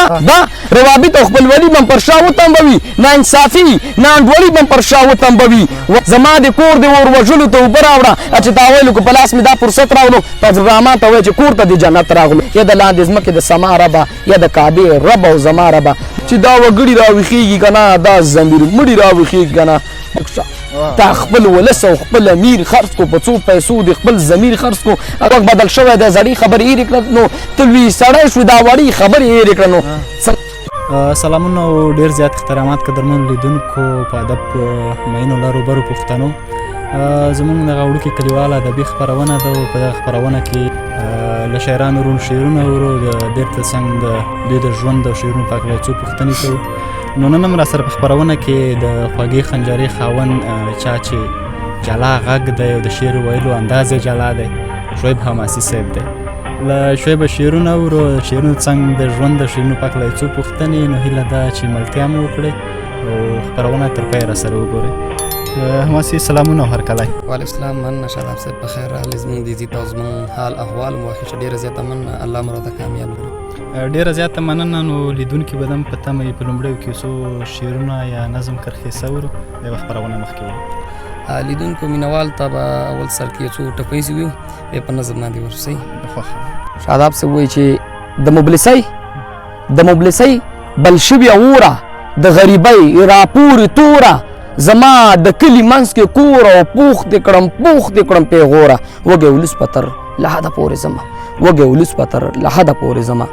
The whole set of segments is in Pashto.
دا روابط او خپلولي بم پر شا وتمبوي ناانصافي ناانډولي بم پر شا وتمبوي زما د کور د اور وژلو ته اوبه راوړه چې تا ویلو که په لاس مې دا فرصت راوړو په ډرامه ته وایي چې کور ته د جنت راغلو یا د لاندې ځمکې د سما ربه یا د کعبې رب او زما ربه چې دا وګړي راویښېږي که نه دا ضمیر مړي راویښېږي که نه تا خپل ولس او خپل امیر خرڅ کو په څو پیسو د خپل ضمیر خرڅ کو وخت بدل شوی دی زړې خبرې هېرې کړه نو ته لوی سړی شوې دا وړې خبرې هېرې کړه نو سلامونه او ډېر زیات احترامات قدرمنو لیدونکو په ادب مینو لارو برو پښتنو زموږ دغه وړوکې کلیواله ادبي خپرونه ده او په دغه خپرونه کې له شاعرانو روڼ شعرونه اورو د ډېر ترڅنګ د دوی د ژوند او شعرونو په هکله څو پوښتنې کوو نو نن هم راسره په خپرونه کې د خوږې خنجرې خاوند چا چې جلا غږ دی او د شعر ویلو انداز یې جلا دی شعیب حماسي صاحب دی له شعیبه شعرونه اورو شعرونو څنګ د ژوند د شعرونو په هکله څو پوښتنې نو هیله ده چې ملتیا مو وکړئ او خپرونه تر پایه راسره وګورئ حماسي سلامونه او هرکلی وعلیکم السلام مننه شاداب صاحب په خیر راغلې زموږ د عزت او زموږ حال احوال مو واخیسته ډېره زیاته مننه الله مو راته کامیاب لري ډېره زیاته مننه نو لیدونکي به هم په تمه وي په لومړیو کې څو شعرونه یا نظم کرښې څه یوه خپرونه مخکې وړو لیدونکو مینوال ته به اول سر کې یو څو ټپیزې ویو بیا په نظم باندې ورسئ شاداب صاحب وایي چې د مبلسۍ بل شوې اوره د غریبۍ راپورې توره زما د کلي منځ کې کور او پوخ دې کړم پیغوره وږی ولس په تر له حده پورې ځمه وږی ولس په تر له حده پورې ځمه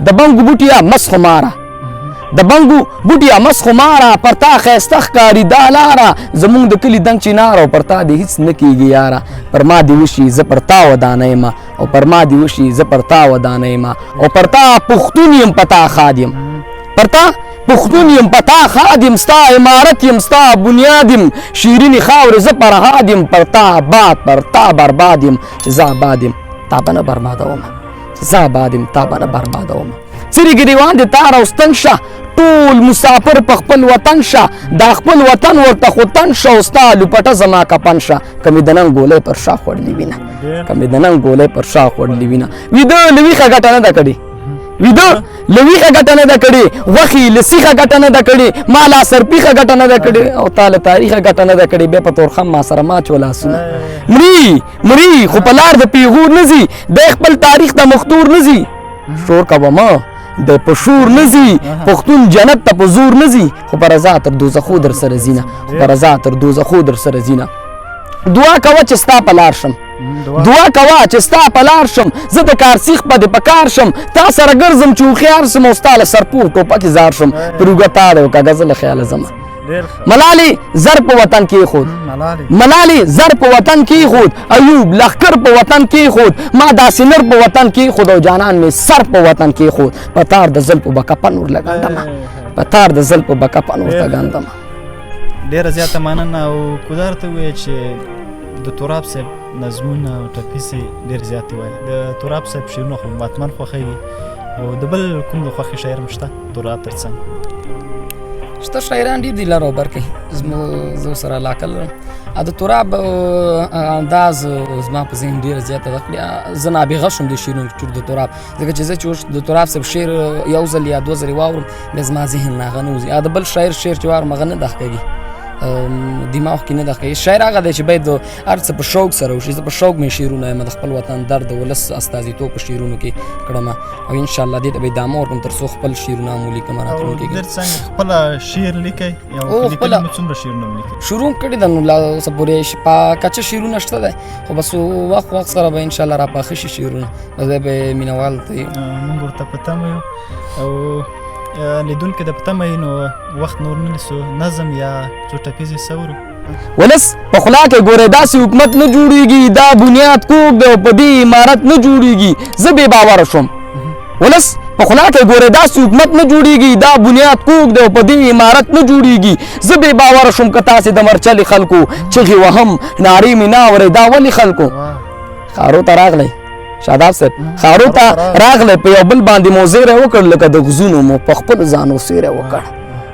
د بنګو بوټیا مسخو ماره د بنګو بوټیا مسخو ماره پر تا ښایسته ښکاري دا لاره زموږ د کلي دنګ چینار او پر تا دې هېڅ نه کېږي یاره پر ما دې وشي زه پر تا ودانه یمه او پر ما دې وشي زه پر تا ودانه یمه او پر تا پښتون یم په تا ښاد یم پر تا پښتون یم په تا خادم ستا عمارت یم ستا بنیاد یم شیرینې خاورې زه فرهاد یم پر تا آباد پر تا برباد یم چې زه آباد یم تا به نه بربادومه چې زه آباد یم تا به نه بربادومه څرې ګریوان دې تار او ستن شه ټول مسافر په خپل وطن شه دا خپل وطن ورته خو تن شه او ستا لوپټه زما کپن شه که مې د نن ګولۍ پر شا خوړلې وینه که مې د نن ګولۍ پر شا خوړلې وینه ویده له ویښه ګټه نه ده کړې ویده له ویښه ګټه نه ده کړې غوښې له سیخه ګټه نه ده کړې ما لا سرپیښه ګټه نه ده کړې او تا له تاریخه ګټه نه ده کړې بیا په تورخم ما سره ماچو لاسونه مري خو په لار د پیغور نه ځي دی خپل تاریخ ته مختور نه ځي شور کوه مه دی په شور نه ځي پښتون جنت ته په زور نه ځي خو په رضا تر دوزخو در سره ځي خو په رضا تر دوزخو در سره ځي دعا کوه چې ستا په لار شم دعا کوه چې ستا په لار شم زه د کار سیخ په دې په کار شم تا سره ګرځم چې هوښیار سم او ستا له سرپوښ ټوپکې زار شم پر اوږه تا دی او کږه زه له خیاله ځمه ملالې زر په وطن کېښود ملالې زر په وطن کېښود ایوب لښکر په وطن کېښود ما داسې نر په وطن کېښود او جانان مې سر په وطن کېښود په تار د زلفو به کفن ورلګنډمه په تار د زلفو به کفن ورته ګنډمه ډېره زیاته مننه او کودار ته ووایه چې د تراب صاحب نظمونه او ټپیسې ډېر زیاتې وایي د تراب صاحب شعرونه خو مطمن خوښوي او د بل کوم د خوښې شاعر هم شته تراب تر څنګ شته شاعران ډېر دي لر او بر کې زه ورسره علاقه لرم د تراب انداز زما په ذهن ډېره زیاته ده کړې زه نابغه شوم د شعرونو د تراب ځکه چې زه چې د تراب صاحب شعر یو ځل یا دوه ځلې واورم بیا زما ذهن نه هغه نه وځي د بل شاعر شعر چې واورم هغه نه دغ کوي دماغ کې نه دغ کوي شاعر هغه دی چې باید هر څه په شوق سره وشي زه په شوق مې شعرونه یم د خپل وطن درد د ولس استازیتوب په شعرونو کې کړم او انشاءالله دې ته به ادامه ورکړم تر څو خپل شعرونه مو لیکم راتلونکي کې څنګه خپله شعر لیکئ یا لیکلي مو څومره شعرونه مو لیکئ شروع کړي ده نو اوسه پورې په کچه شعرونه شته دی خو بس وخت سره به انشاءالله را پاخه شي شعرونه بس به مینوال ته موږ ورته په تمه یو او لیدونکي د په تمه یې نو وخت نور نه نیسو نظم یا څو ټپیزې څه ورو ولس په خلا کې ګورې داسې حکومت نه جوړېږي دا بنیاد کوږ دی او په دې عمارت نه جوړېږي زه بې باوره شوم ولس په خلا کې ګورې داسې حکومت نه جوړېږي دا بنیاد کوږ دی او په دې عمارت نه جوړېږي زه بې باوره شوم که تاسې د مرچلې خلکو چغې وهم نارې مې نه اورئ دا ولې خلکو ښارو ته راغلی شاداب صاحب ښارو ته راغلی په یو بل باندې مو زیری وکړ لکه د غزونو مو په خپلو ځانو سیری وکړ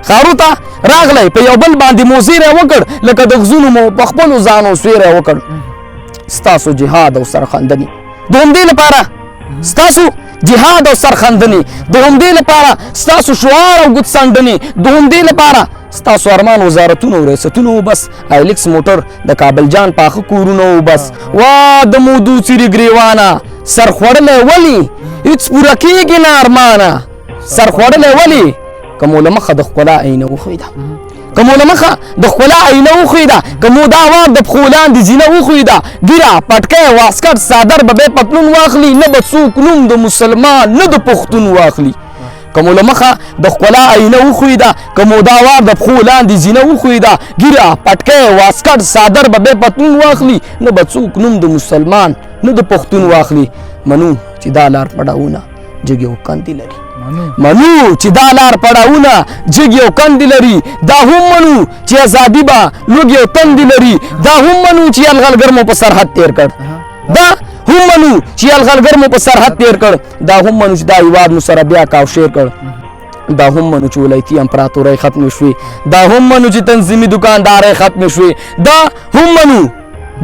ښارو ته راغلی په یو بل باندې مو زیری وکړ لکه د غزونو مو په خپلو ځانو سیری وکړ ستاسو جهاد او سرخندنې د همدې لپاره ستاسو جهاد او سرخندنې د همدې لپاره ستاسو شعار او ګوتڅنډنې د همدې لپاره ستاسو ارمان وزارتونه او ریاستونه وبس ایلکس موټر د کابل جان پاخه کورونه وبس وا د مودو څیرې ګریوانه سر خوړلی ولې هېڅ پوره کېږي نه ارمانه سر خوړلی ولې که مو له مخه د ښکلا عینه وښویده که مو له مخه د ښکلا عینه وښویده که مو دا وار د پښو لاندې زینه وښویده ږیره پټکی واسکټ څادر به بیا پتلون واخلي نه به څوک نوم د مسلمان نه د پښتون واخلي که مو له مخه د ښکلا عینه وښویده که مو دا وار د پښو لاندې زینه وښویده ږیره پټکی واسکټ څادر به بیا پتلون واخلي نه به څوک نوم د مسلمان نه د پښتون واخلي منو چې دا لار پړاوونه جګې او کندې لري منو چې دا لار پړاوونه جګې او کندې لري دا هم منو چې ازادي به لوږې او تندې لري دا هم منو چې یلغلګر مو په سرحد تیر کړ دا هم منو چې یلغلګر مو په سرحد تیر کړ دا هم منو چې دا هیواد مو سره بیا کاوشیر کړ دا هم منو چې ولایتي امپراتورۍ ختمې شوې دا هم منو چې تنظیمي دکاندارۍ ختمې شوې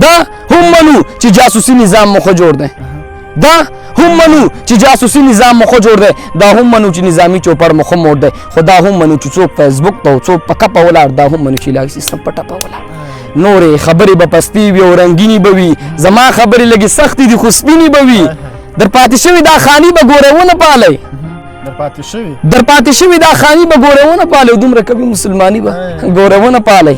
دا هم منو چې جاسوسي نظام مو ښه جوړ دی دا هم منو چې جاسوسي نظام مو ښه جوړ دی دا هم منو چې نظامي چوپړ مو ښه موړ دی خو دا هم منو چې څوک فیسبوک ته څوک په کپه ولاړ دا هم منو چې لاګ سیستم په ټپه ولاړ نورې خبرې به پستې وي او رنګینې به وي زما خبرې لږې سختې دي خو سپینې به وي در پاتې شوي دا خاني به ګوره ونه پالئ در پاتې شوي دا خاني به ګوره ونه پالئ دومره کوي مسلماني به ګوره ونه پالئ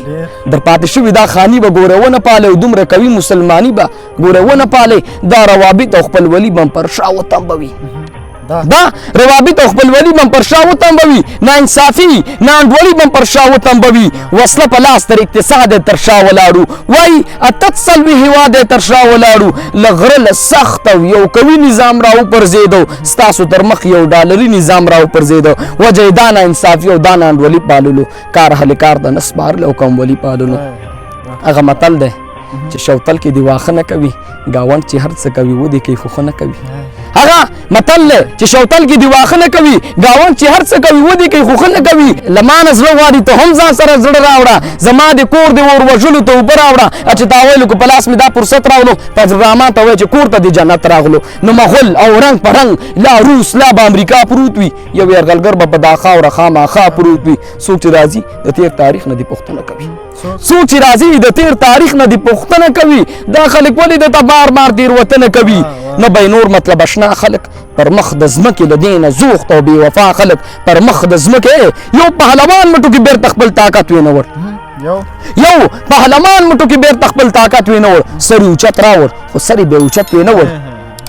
در پاتې شوي دا خاني به ګوره ونه پالئ دومره کوي مسلماني به ګوره ونه پالئ دا روابط او خپلولي به پر شا وتمبوي دا روابط او خپلولي به پر شا وتمبوي ناانصافي ناانډولي به پر شا وتمبوي وسله په لاس تر اقتصاد تر شا ولاړو وایي اته څلوي هېواد تر شا ولاړو له غره له سخت او یو قوي نظام را وپرځېدو ستاسو تر مخ یو ډالري نظام را وپرځېدو وجه یې دا ناانصافي او دا ناانډولي پاللو کار هلې کار د نه سپارلو او کمولي پاللو هغه متل دی چې شوتل کې دی واښه نه کوي ګاونډ چې هر څه کوي ودې کوي خو ښه نه کوي هغه متل دی چې شوتل کې دی واښه نه کوي ګاونډ چې هر څه کوي ودې کوي خو ښه نه کوي له ما نه زړه غواړي ته هم ځان سره زړه راوړه زما د کور د اور وژلو ته اوبه راوړه چې تا ویلو که په لاس مې دا فرصت راغلو پروګراما ته وایي چې کور ته د جنت راغلو نو مغل او رنګ په رنګ لا روس لا به امریکا پروت وي یو یرغلګر به په دا خاوره خامخا پروت وي څوک چې راځي د تېر تاریخ نه دې پوښتنه کوي څوک چې راځي د تېر تاریخ نه دې پوښتنه کوي دا خلک ولې دته بار بار تېروتنه کوي نه به نور مطلب اشنا خلک پر مخ د ځمکې له دې نه زوخت او بې وفا خلک پر مخ د ځمکې یو پهلوان مټو کې بیرته خپل طاقت وینوړ یو پهلوان مټو کې بیرته خپل طاقت وینوړ سر یې اوچت راوړ خو سر یې بې اوچت وینوړ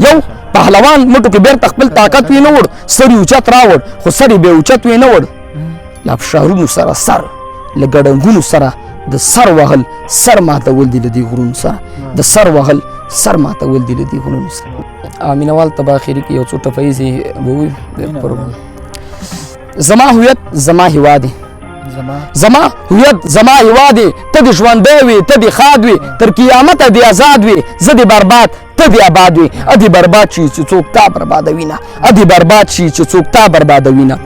یو پهلوان مټو کې بیرته خپل طاقت وینوړ سر یې اوچت راوړ خو سر یې بې اوچت وینوړ له ابشارونو سره سر له ګړنګونو سره د سر وهل سر ماتول دي له دې غرونو سره د سر وهل سر ماتول دي له دې غرونو سره مینوال ته به اخري کې یو څو ټپیزې به وي زما هویت زما هیواد دی زما هویت زما هیواد دی ته دې ژوندی وي ته دې ښاد وي تر قیامته دې آزاد وي زه دې برباد ته دې آباد وي ادې برباد شي چې څوک تا بربادوي نه ادې برباد شي چې څوک تا بربادوي نه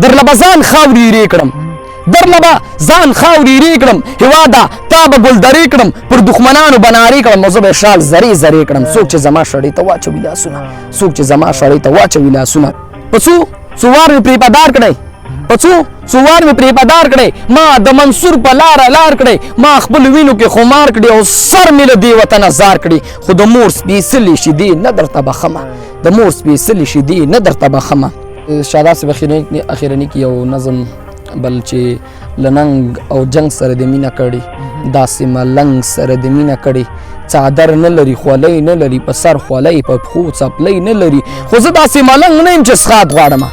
درله به ځان خاورې ایرې کړم درله به ځان خاورې ایرې کړم هېواده تا به ګلدرې کړم پر دښمنانو به نارې کړم او زه به یې شال زرې زرې کړم څوک چې زما شړۍ ته واچوي لاسونه څوک چې زما شړۍ ته واچوي لاسونه په څو وار مې پرې پدار کړی په څو وار مې پرې پدار کړی ما د منصور په لاره لار کړی ما خپل وینو کې خمار کړي او سر مې له دې وطنه زار کړي خو د مور سپېڅلې شیدې نه درته بخمه د مور سپېڅلې شیدې نه درته بخمه شاداب صاحب اخیرني کې یو نظم بل چې له ننګ او جنګ سره د مینه کړي داسې ملنګ سره د مینه کړي څادر نه لري خولۍ نه لري په سر خولۍ په پښو څپلۍ نه لري خو زه داسې ملنګ نه یم چې څښاک غواړم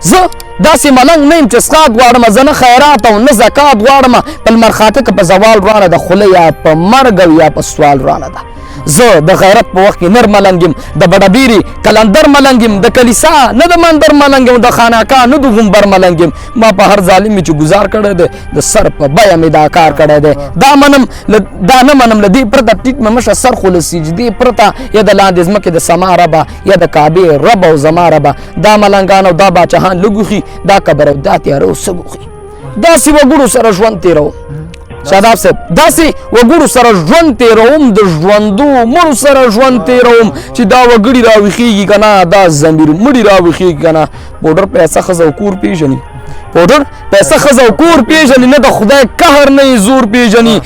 زه داسې ملنګ نه یم چې څښاک غواړم زه نه خیرات او نه زکات غواړم په لمر خاته که په زوال رانه ده خوله یا په مرګ او یا په سوال رانه ده زه د غیرت په وخت کې نر ملنګ یم د بډهبیري کلندر ملنګ یم د کلیسا نه د مندر ملنګ یم د خانقاه نه د غومبر ملنګ یم ما په هر ظالم چې ګزار کړی دی د سر په بیه مې دا کار کړی دی دا نه منم له دې پرته ټیټ مې مشه سر خو له سجدې پرته یا د لاندې ځمکې د سما ربه یا د کعبې رب او زما ربه دا ملنګان او دا باچهان لږ وخي دا کبر او دا تیاره او څه وخي داسې وګړو سره ژوند تېروم شاداب صاحب داسې وګړو سره ژوند تېروم د ژوندو مړو سره ژوند تېروم چې دا وګړي راویښېږي که نه دا ضمیر مړي راویښېږي که نه پوډر پیسه ښځه او کور پېژني پوډر پیسه ښځه او کور پېژني نه د خدای قهر نه یې زور پېژني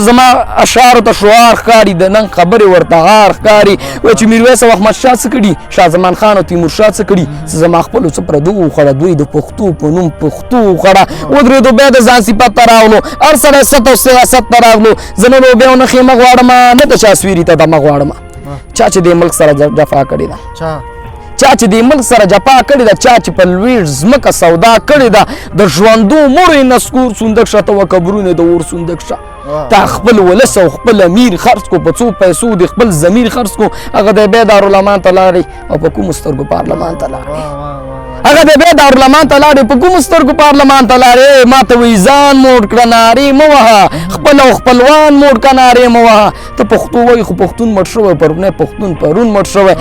زما اشعارو ته شعار ښکاري د نن خبرې ورته غار ښکاري وایي چې میرویس او احمدشاه څه کړي شاه زمان خان او تیمورشاه څه کړي څه زما خپلو څه پردو وخوړه دوی د پښتو په نوم پښتو وخوړه ودرېدو بیا د ځان صفت ته راغلو هر سړی ست او سیاست ته راغلو زه نه لوبیا او نه خیمه غواړم نه د چا سویري ته دمه غواړم چا چې دې ملک سره جفا کړې ده چا چې دې ملک سره جفا کړې ده چا چې په لویږ ځمکه سودا کړې ده د ژوندو مړو یې نسکور صندوق شه ته وقبرونه د اور صندوق شه تا خپل ولس او خپل امیر خرڅ کو په څو پیسو د خپل ضمیر خرڅ کو هغه د بیا دارالمان ته لاړې او په کومو سترګو پارلمان ته لاړې هغه د بیا دارالمان ته لاړې په کومو سترګو پارلمان ته لاړې ما ته وایي ځان موډ کړه نارې مه وهه خپل او خپلوان موډ کړه نارې مه وهه ته پښتو وایي خو پښتون مړ شوی پرونی پښتون پرون مړ شوی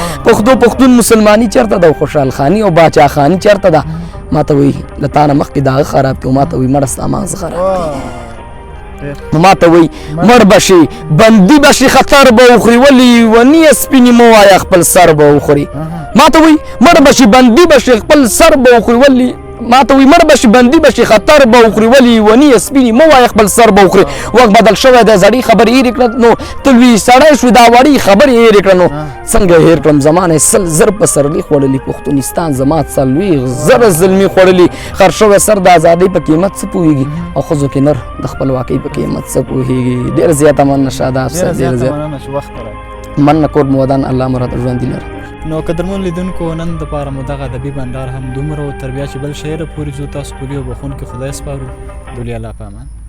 پښتون مسلماني چېرته ده او خوشحال خاني او باچا خاني چېرته ده ما ته وایي له تا نه مخکې د هغه خراب کړي ما ته وایي مړه ستا ماغزه خراب کړي نو ما ته وایي مړ به شي بندي به شي خطر به وخوري ولې ونې سپینې مه وایه خپل سر به وخوري ما ته وایي مړ به شي بندي به شي خپل سر به وخوري ولې ما ته وایي مړ به شي بندي به شي خطر به وخوري ولې ونې سپینې مه وایه خپل سر به وخوري وخت بدل شوی دی زړې خبرې هېرې کړه نو ته لوی سړی شوې دا وړې خبرې هېرې کړه نو څنګه هېر کړم زمانه سل زر پسرلي خوړلي پښتونستان زما څلوېښت زره ظلمي خوړلي خر شوی سر د ازادۍ په قیمت څه پوهېږي او ښځو کې نر د خپلواکۍ په قیمت څه پوهېږي ډېر زیاته مننه شاداب صاحب ډېر زیات مننه کور مو ودان الله مو راته ژوندي لره نو قدرمن لیدونکو نن دپاره مو دغه ادبي بنډار هم دومره و تر بیا چې بل شعر پورې ځو تاسو پورې او بخونکي خدای سپارو دولي الله په امان